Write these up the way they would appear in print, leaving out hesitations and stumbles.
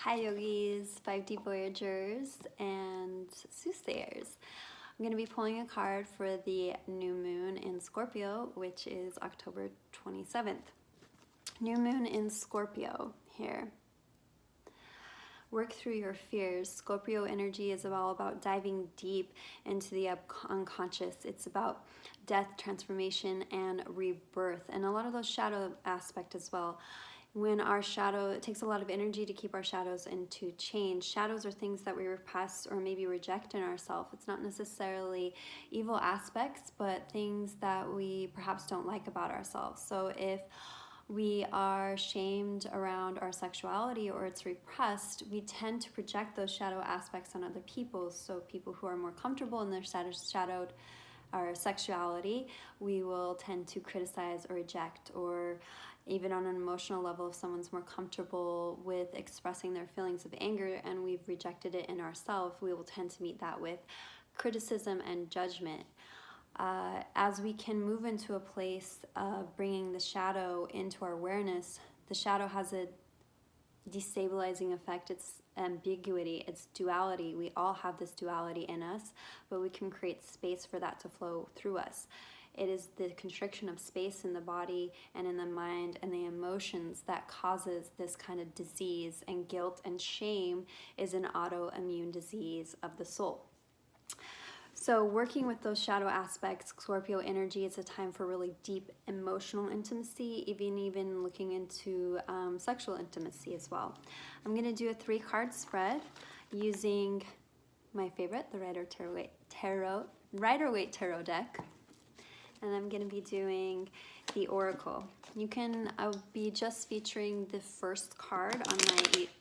Hi yogis, 5D Voyagers, and soothsayers. I'm going to be pulling a card for the new moon in Scorpio, which is October 27th. New moon in Scorpio here. Work through your fears. Scorpio energy is all about diving deep into the unconscious. It's about death, transformation, and rebirth, and a lot of those shadow aspect as well. When our shadow, it takes a lot of energy to keep our shadows and to change. Shadows are things that we repress or maybe reject in ourselves. It's not necessarily evil aspects, but things that we perhaps don't like about ourselves. So if we are shamed around our sexuality or it's repressed, we tend to project those shadow aspects on other people. So people who are more comfortable in their shadowed our sexuality, we will tend to criticize or reject, or even on an emotional level, if someone's more comfortable with expressing their feelings of anger and we've rejected it in ourselves, we will tend to meet that with criticism and judgment. As we can move into a place of bringing the shadow into our awareness, the shadow has a destabilizing effect. It's ambiguity, it's duality. We all have this duality in us, but we can create space for that to flow through us. It is the constriction of space in the body and in the mind and the emotions that causes this kind of disease, and guilt and shame is an autoimmune disease of the soul. So working with those shadow aspects, Scorpio energy, it's a time for really deep emotional intimacy, even looking into sexual intimacy as well. I'm going to do a 3-card spread using my favorite, the Rider-Waite Tarot deck. And I'm going to be doing the Oracle. I'll be just featuring the first card on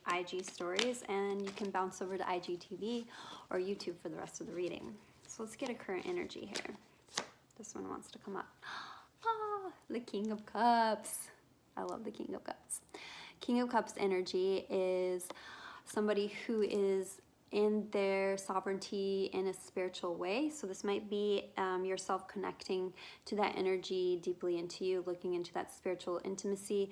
my IG stories, and you can bounce over to IGTV or YouTube for the rest of the reading. So let's get a current energy here. This one wants to come up. Ah, the King of Cups. I love the King of Cups. King of Cups energy is somebody who is in their sovereignty in a spiritual way. So this might be yourself connecting to that energy deeply into you, looking into that spiritual intimacy.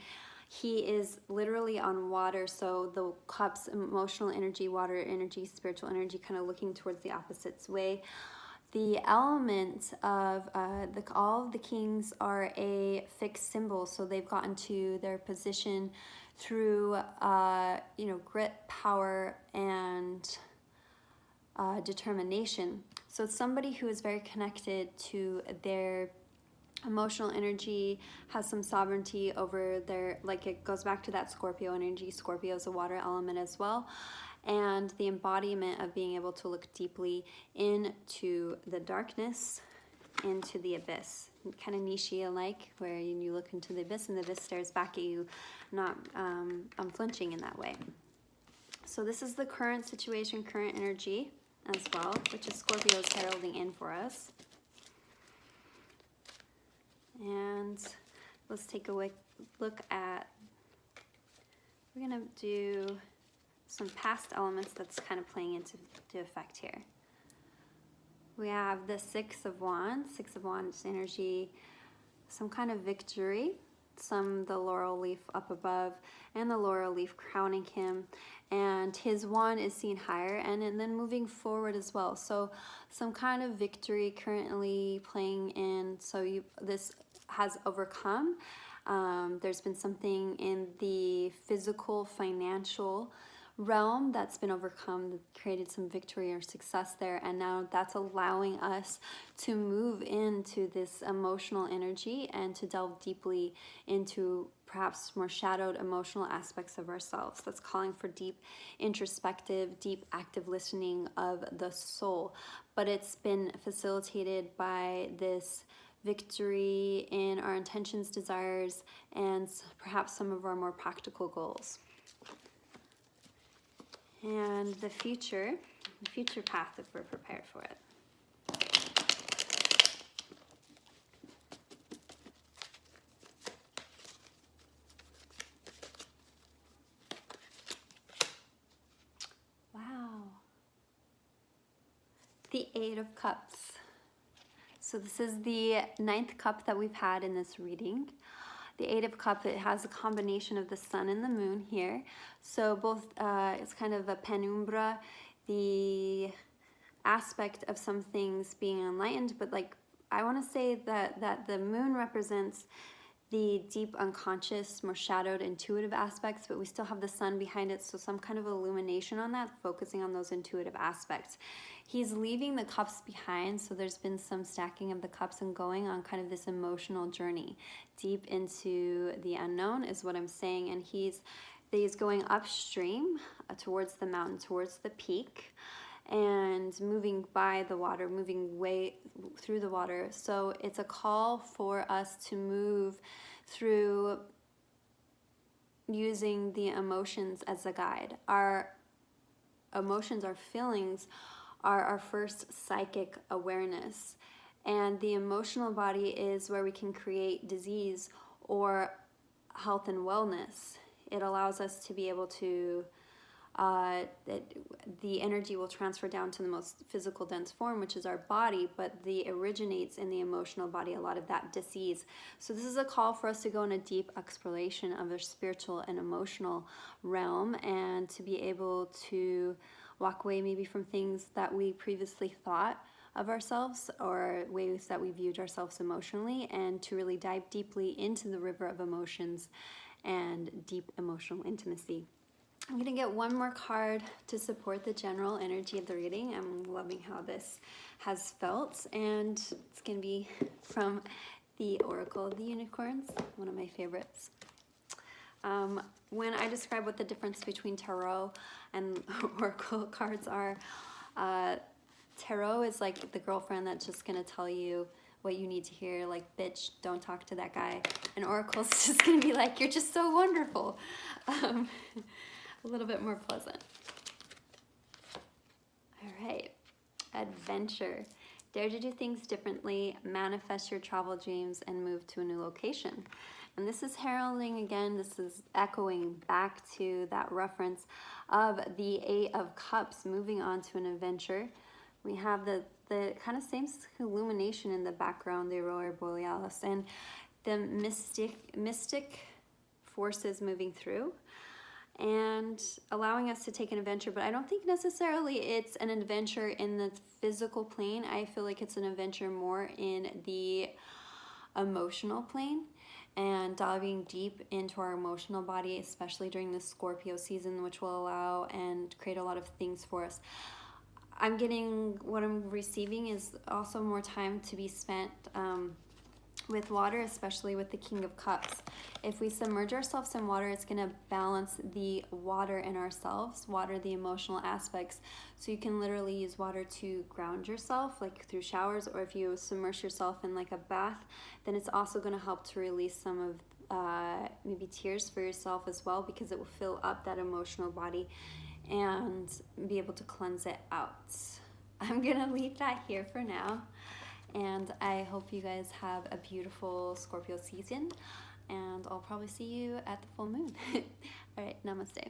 He is literally on water, so the cups, emotional energy, water energy, spiritual energy, kind of looking towards the opposite way. The element of all of the kings are a fixed symbol, so they've gotten to their position through grit, power, and determination. So it's somebody who is very connected to their emotional energy, has some sovereignty over it goes back to that Scorpio energy. Scorpio is a water element as well. And the embodiment of being able to look deeply into the darkness, into the abyss. Kind of Nietzsche-like, where you look into the abyss and the abyss stares back at you, not unflinching in that way. So this is the current situation, current energy as well, which is Scorpio is heralding in for us. And let's take a look at, we're going to do some past elements that's kind of playing into effect here. We have the Six of Wands energy, some kind of victory, the laurel leaf up above and the laurel leaf crowning him, and his wand is seen higher and then moving forward as well. So some kind of victory currently playing in. So this has overcome. There's been something in the physical, financial realm that's been overcome, that created some victory or success there, and now that's allowing us to move into this emotional energy and to delve deeply into perhaps more shadowed emotional aspects of ourselves. That's calling for deep introspective, deep active listening of the soul, but it's been facilitated by this victory in our intentions, desires, and perhaps some of our more practical goals. And the future path, if we're prepared for it. Wow. The 8 of Cups. So this is the 9th cup that we've had in this reading. The Eight of Cups, it has a combination of the sun and the moon here. So both, it's kind of a penumbra, the aspect of some things being enlightened, but like I want to say that the moon represents the deep unconscious, more shadowed, intuitive aspects, but we still have the sun behind it, so some kind of illumination on that, focusing on those intuitive aspects. He's leaving the cups behind, so there's been some stacking of the cups and going on kind of this emotional journey deep into the unknown is what I'm saying. And he's going upstream towards the mountain, towards the peak, and moving by the water, moving way through the water. So it's a call for us to move through using the emotions as a guide. Our emotions, our feelings are our first psychic awareness. And the emotional body is where we can create disease or health and wellness. It allows us to be able to the energy will transfer down to the most physical dense form, which is our body, but the originates in the emotional body, a lot of that disease. So this is a call for us to go in a deep exploration of our spiritual and emotional realm, and to be able to walk away maybe from things that we previously thought of ourselves or ways that we viewed ourselves emotionally, and to really dive deeply into the river of emotions and deep emotional intimacy. I'm going to get one more card to support the general energy of the reading. I'm loving how this has felt, and it's going to be from the Oracle of the Unicorns, one of my favorites. When I describe what the difference between tarot and oracle cards are, tarot is like the girlfriend that's just going to tell you what you need to hear, like, bitch, don't talk to that guy. And oracle's just going to be like, you're just so wonderful. A little bit more pleasant. All right, adventure. Dare to do things differently, manifest your travel dreams, and move to a new location. And this is heralding again, this is echoing back to that reference of the Eight of Cups, moving on to an adventure. We have the kind of same illumination in the background, the Aurora Borealis, and the mystic forces moving through and allowing us to take an adventure. But I don't think necessarily it's an adventure in the physical plane. I feel like it's an adventure more in the emotional plane, and diving deep into our emotional body, especially during the Scorpio season, which will allow and create a lot of things for us. I'm getting, what I'm receiving is also more time to be spent with water, especially with the King of Cups. If we submerge ourselves in water, it's going to balance the water in ourselves, water the emotional aspects. So you can literally use water to ground yourself, like through showers, or if you submerge yourself in like a bath, then it's also going to help to release some of maybe tears for yourself as well, because it will fill up that emotional body and be able to cleanse it out. I'm going to leave that here for now. And I hope you guys have a beautiful Scorpio season, and I'll probably see you at the full moon. All right, namaste.